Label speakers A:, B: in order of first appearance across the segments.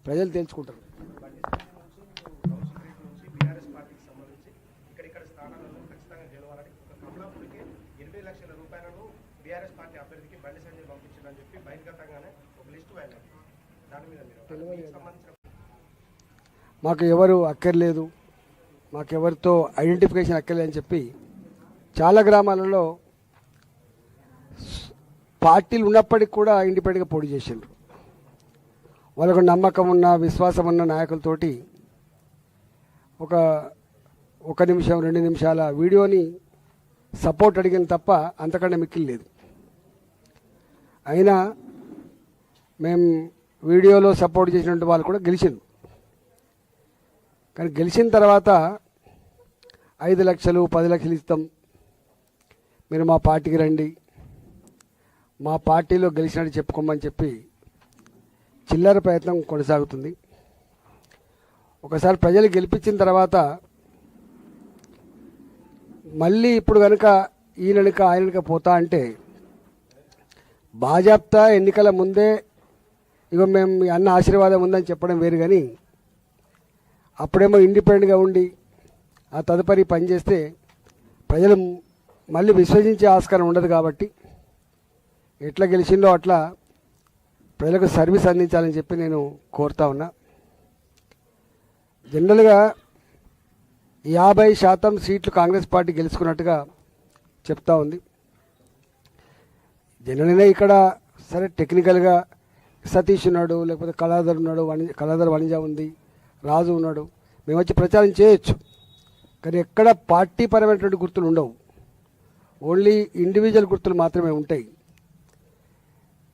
A: ప్రజలు తెలుసుకుంటారు. మాకు ఎవరు అక్కర్లేదు, మాకెవరితో ఐడెంటిఫికేషన్ అక్కర్లేదని చెప్పి చాలా గ్రామాలలో పార్టీలు ఉన్నప్పటికీ కూడా ఇండిపెండెంట్గా పోటీ చేసిండ్రు. వాళ్ళకు నమ్మకం ఉన్న విశ్వాసం ఉన్న నాయకులతోటి ఒక నిమిషం 2 నిమిషాల వీడియోని సపోర్ట్ అడిగిన తప్ప అంతకంటే మిక్కిలి లేదు. అయినా మేము వీడియోలో సపోర్ట్ చేసినటువంటి వాళ్ళు కూడా గెలిచిండ్రు. కానీ గెలిచిన తర్వాత 5 లక్షలు 10 లక్షలు ఇస్తాం, మీరు మా పార్టీకి రండి, మా పార్టీలో గెలిచినట్టు చెప్పుకోమని చెప్పి చిల్లర ప్రయత్నం కొనసాగుతుంది. ఒకసారి ప్రజలు గెలిపించిన తర్వాత మళ్ళీ ఇప్పుడు కనుక ఈయనక ఆయనక పోతా అంటే బాజాప్తా ఎన్నికల ముందే ఇగో మేము మీ అన్న ఆశీర్వాదం ఉందని చెప్పడం వేరు, కానీ అప్పుడేమో ఇండిపెండెంట్గా ఉండి ఆ తదుపరి పనిచేస్తే ప్రజలు మళ్ళీ విశ్వసించే ఆస్కారం ఉండదు. కాబట్టి ఎట్లా గెలిచిందో అట్లా ప్రజలకు సర్వీస్ అందించాలని చెప్పి నేను కోరుతా ఉన్నా. జనరల్గా 50% సీట్లు కాంగ్రెస్ పార్టీ గెలుచుకున్నట్టుగా చెప్తా ఉంది. జనరల్గా ఇక్కడ సరే టెక్నికల్గా సతీష్ ఉన్నాడు, లేకపోతే కళాధర్ ఉన్నాడు, కళాధర్ వణిజ ఉంది, రాజు ఉన్నాడు, మేము వచ్చి ప్రచారం చేయొచ్చు. కానీ ఎక్కడ పార్టీ పరమైనటువంటి గుర్తులు ఉండవు, ఓన్లీ ఇండివిజువల్ గుర్తులు మాత్రమే ఉంటాయి.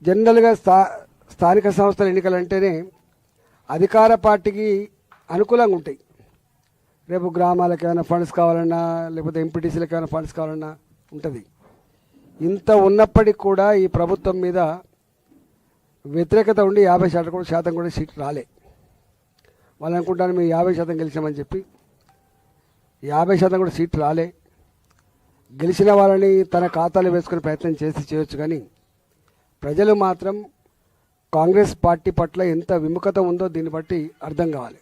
A: జనరల్గా స్థానిక సంస్థల ఎన్నికలు అంటేనే అధికార పార్టీకి అనుకూలంగా ఉంటాయి. రేపు గ్రామాలకు ఏమైనా ఫండ్స్ కావాలన్నా, లేకపోతే ఎంపీటీసీలకు ఏమైనా ఫండ్స్ కావాలన్నా ఉంటుంది. ఇంత ఉన్నప్పటికీ కూడా ఈ ప్రభుత్వం మీద వ్యతిరేకత ఉండి 50% కూడా సీట్లు రాలే. వాళ్ళు అనుకుంటాను మేము 50% గెలిచామని చెప్పి, 50% కూడా సీట్లు రాలే. గెలిచిన వాళ్ళని తన ఖాతాలో వేసుకునే ప్రయత్నం చేయొచ్చు, కానీ ప్రజలు మాత్రం కాంగ్రెస్ పార్టీ పట్ల ఎంత విముఖత ఉందో దీన్ని బట్టి అర్థం కావాలి.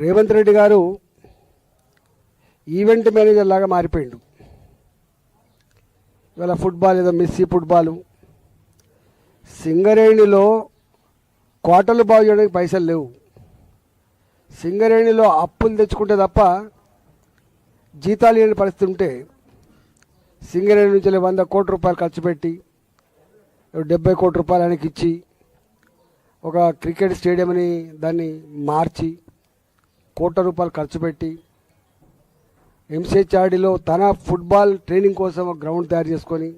A: రేవంత్ రెడ్డి గారు ఈవెంట్ మేనేజర్ లాగా మారిపోయిండు. ఇవాళ ఫుట్బాల్ ఏదో మెస్సీ ఫుట్బాలు, సింగరేణిలో కోటలు బాగు చేయడానికి పైసలు లేవు, సింగరేణిలో అప్పులు తెచ్చుకుంటే తప్ప జీతాలు లేని పరిస్థితి ఉంటే సింగరేణి నుంచి 100 కోట్ల రూపాయలు ఖర్చు పెట్టి 70 కోట్ల రూపాయలు ఆయనకి ఇచ్చి ఒక క్రికెట్ స్టేడియంని దాన్ని మార్చి కోట్ల రూపాయలు ఖర్చు పెట్టి ఎంసీహెచ్ఆర్డీలో తన ఫుట్బాల్ ట్రైనింగ్ కోసం ఒక గ్రౌండ్ తయారు చేసుకొని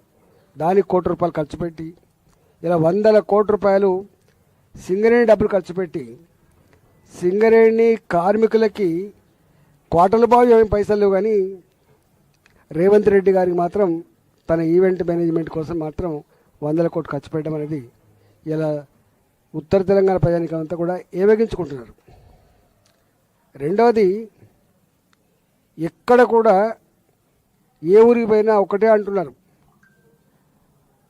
A: దానికి కోట్ల రూపాయలు ఖర్చు పెట్టి ఇలా 100 కోట్ల రూపాయలు సింగరేణి డబ్బులు ఖర్చు పెట్టి సింగరేణి కార్మికులకి కోటల బాగు ఏం పైసలు లేవు, కానీ రేవంత్ రెడ్డి గారికి మాత్రం తన ఈవెంట్ మేనేజ్మెంట్ కోసం మాత్రం 100 కోట్లు ఖర్చు పెట్టడం అనేది ఇలా ఉత్తర తెలంగాణ ప్రజానికం అంతా కూడా ఏవేగించుకుంటున్నారు. రెండవది, ఎక్కడ కూడా ఏ ఊరికి పోయినా ఒకటే అంటున్నారు,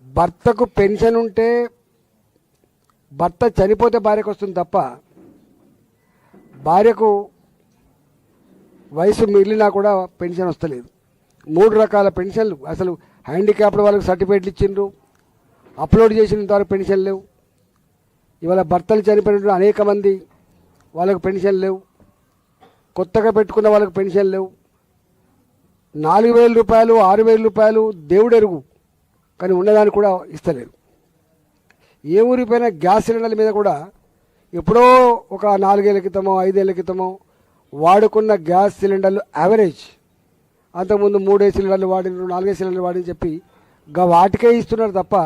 A: భర్తకు పెన్షన్ ఉంటే భర్త చనిపోతే భార్యకు వస్తుంది తప్ప భార్యకు వయసు మిగిలినా కూడా పెన్షన్ వస్తలేదు. 3 రకాల పెన్షన్లు, అసలు హ్యాండిక్యాప్డ్ వాళ్ళకి సర్టిఫికేట్లు ఇచ్చిండ్రు, అప్లోడ్ చేసిన ద్వారా పెన్షన్ లేవు. ఇవాళ భర్తలు చనిపోయిన అనేక మంది వాళ్ళకు పెన్షన్ లేవు, కొత్తగా పెట్టుకున్న వాళ్ళకు పెన్షన్ లేవు. 4,000 రూపాయలు 6,000 రూపాయలు దేవుడు ఎరుగు, కానీ ఉన్నదాన్ని కూడా ఇస్తలేరు. ఏ ఊరిపోయినా గ్యాస్ సిలిండర్ల మీద కూడా ఎప్పుడో ఒక 4 ఏళ్ల క్రితమో 5 ఏళ్ల క్రితమో వాడుకున్న గ్యాస్ సిలిండర్లు యావరేజ్, అంతకుముందు 3 సిలిండర్లు వాడినారు 4 సిలిండర్లు వాడిని చెప్పి వాటికే ఇస్తున్నారు తప్ప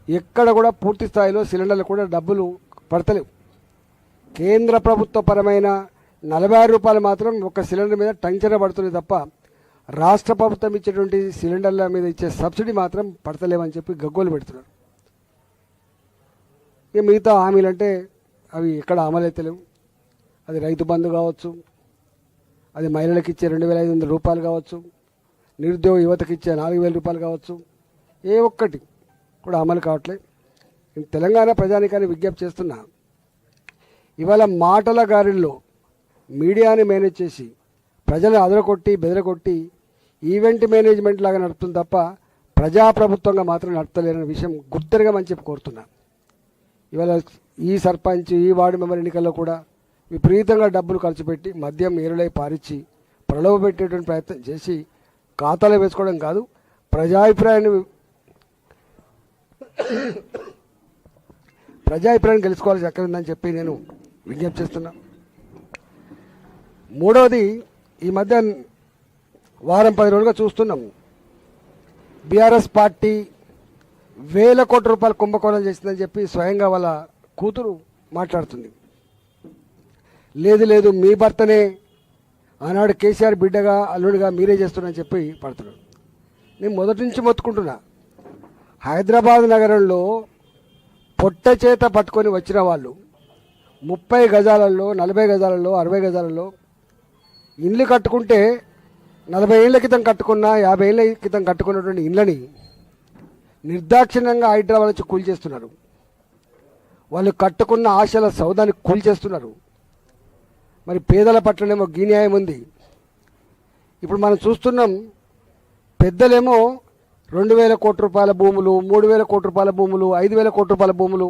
A: ఎక్కడ కూడా పూర్తి స్థాయిలో సిలిండర్లు కూడా డబ్బులు పడతలేవు. కేంద్ర ప్రభుత్వ పరమైన 46 రూపాయలు మాత్రం ఒక సిలిండర్ మీద టంచన పడుతుంది తప్ప రాష్ట్ర ప్రభుత్వం ఇచ్చేటువంటి సిలిండర్ల మీద ఇచ్చే సబ్సిడీ మాత్రం పడతలేవని చెప్పి గగ్గోలు పెడుతున్నారు. ఇక మిగతా హామీలు అంటే అవి ఎక్కడ అమలైతలేవు. అది రైతు బంధు కావచ్చు, అది మహిళలకు ఇచ్చే 2,500 రూపాయలు కావచ్చు, నిరుద్యోగ యువతకి ఇచ్చే 4,000 రూపాయలు కావచ్చు, ఏ ఒక్కటి కూడా అమలు కావట్లేదు. నేను తెలంగాణ ప్రజానికాన్ని విజ్ఞప్తి చేస్తున్నా, ఇవాళ మాటల గారిలో మీడియాని మేనేజ్ చేసి ప్రజలను అదరకొట్టి బెదరకొట్టి ఈవెంట్ మేనేజ్మెంట్ లాగా నడుపుతుంది తప్ప ప్రజాప్రభుత్వంగా మాత్రం నడపలేరనే విషయం గుర్తెరగమని చెప్పి కోరుతున్నా. ఇవాళ ఈ సర్పంచ్ ఈ వార్డు మెంబర్ ఎన్నికల్లో కూడా విపరీతంగా డబ్బులు ఖర్చు పెట్టి మద్యం ఏరులై పారిచ్చి ప్రలోభ పెట్టేటువంటి ప్రయత్నం చేసి ఖాతాలో వేసుకోవడం కాదు, ప్రజాభిప్రాయాన్ని గెలుచుకోవాల్సి ఎక్కడ ఉందని చెప్పి నేను విజ్ఞప్తి చేస్తున్నా. మూడవది, ఈ మధ్య వారం 10 రోజులుగా చూస్తున్నాం, బీఆర్ఎస్ పార్టీ వేల కోట్ల రూపాయలు కుంభకోణం చేసిందని చెప్పి స్వయంగా వాళ్ళ కూతురు మాట్లాడుతుంది. లేదు లేదు, మీ భర్తనే ఆనాడు కేసీఆర్ బిడ్డగా అల్లుడిగా మీరే చేస్తున్నారని చెప్పి పడుతున్నాడు. నేను మొదటి నుంచి మొత్తుకుంటున్నా, హైదరాబాద్ నగరంలో పొట్ట చేత పట్టుకొని వచ్చిన వాళ్ళు 30 గజాలలో 40 గజాలలో 60 గజాలలో ఇండ్లు కట్టుకుంటే 40 ఏళ్ల క్రితం కట్టుకున్న 50 ఏళ్ల క్రితం కట్టుకున్నటువంటి ఇండ్లని నిర్దాక్షిణ్యంగా హైదరాబాద్ నుంచి కూల్చేస్తున్నారు. వాళ్ళు కట్టుకున్న ఆశల సౌదాన్ని కూల్చేస్తున్నారు. మరి పేదల పట్లనేమో గీ న్యాయం ఉంది. ఇప్పుడు మనం చూస్తున్నాం, పెద్దలేమో 2,000 కోట్ల రూపాయల భూములు, 3,000 కోట్ల రూపాయల భూములు, 5,000 కోట్ల రూపాయల భూములు.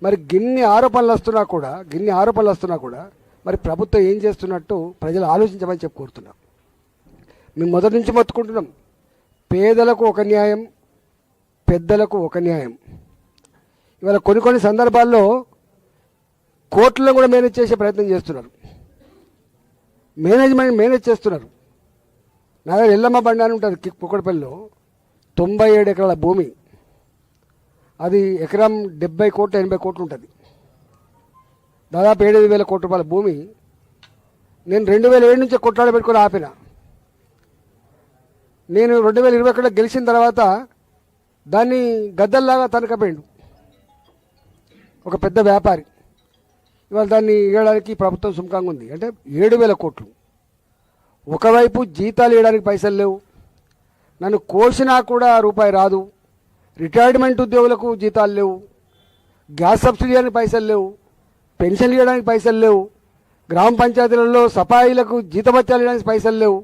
A: మరి గిన్ని ఆరోపణలు వస్తున్నా కూడా మరి ప్రభుత్వం ఏం చేస్తున్నట్టు ప్రజలు ఆలోచించమని చెప్పి కోరుతున్నాం. మేము మొదటి నుంచి మొత్తుకుంటున్నాం, పేదలకు ఒక న్యాయం, పెద్దలకు ఒక న్యాయం. ఇవాళ కొన్ని సందర్భాల్లో కోర్టులను కూడా మేనేజ్ చేసే ప్రయత్నం చేస్తున్నారు, మేనేజ్ చేస్తున్నారు. నా దగ్గర ఎల్లమ్మ బండి అని ఉంటుంది కుక్కడపల్లిలో, 97 ఎకరాల భూమి, అది ఎకరం 70 కోట్లు 80 కోట్లు ఉంటుంది, దాదాపు 7,000 కోట్ల రూపాయల భూమి. నేను 2007 నుంచే కొట్లాడి పెట్టుకొని ఆపిన. నేను 2021 గెలిచిన తర్వాత దాన్ని గద్దల్లాగా తనకపోయిండు ఒక పెద్ద వ్యాపారి. ఇవాళ దాన్ని ఇవ్వడానికి ప్రభుత్వం సుముఖంగా ఉంది. అంటే 7,000 కోట్లు. ఒకవైపు జీతాలు ఇవ్వడానికి పైసలు లేవు, నన్ను కోసినా కూడా రూపాయి రాదు, రిటైర్మెంట్ ఉద్యోగులకు జీతాలు లేవు, గ్యాస్ సబ్సిడీ అని పైసలు లేవు, పెన్షన్లు ఇవ్వడానికి పైసలు లేవు, గ్రామ పంచాయతీలలో సఫాయిలకు జీతభత్యాలు ఇవ్వడానికి పైసలు లేవు,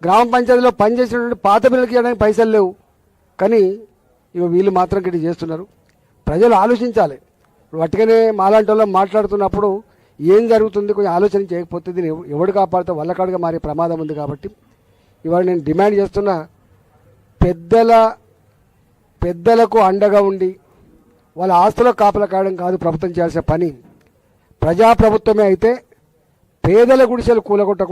A: గ్రామ పంచాయతీలో పనిచేసినటువంటి పాత బిల్లులకు ఇవ్వడానికి పైసలు లేవు. కానీ ఇక వీళ్ళు మాత్రం గిట్టి చేస్తున్నారు. ప్రజలు ఆలోచించాలి. వాటికనే మాలాంటి వాళ్ళు మాట్లాడుతున్నప్పుడు ఏం జరుగుతుంది కొంచెం ఆలోచన చేయకపోతే దీన్ని ఎవడు కాపాడితే వల్లకాడుగా మారే ప్రమాదం ఉంది. కాబట్టి ఇవాళ నేను డిమాండ్ చేస్తున్నా, పెద్దలకు అండగా ఉండి వాళ్ళ ఆస్తులకు కాపలా కాయడం కాదు ప్రభుత్వం చేయాల్సిన పని. ప్రజాప్రభుత్వమే అయితే పేదల గుడిసెలు కూలగొట్టకుండా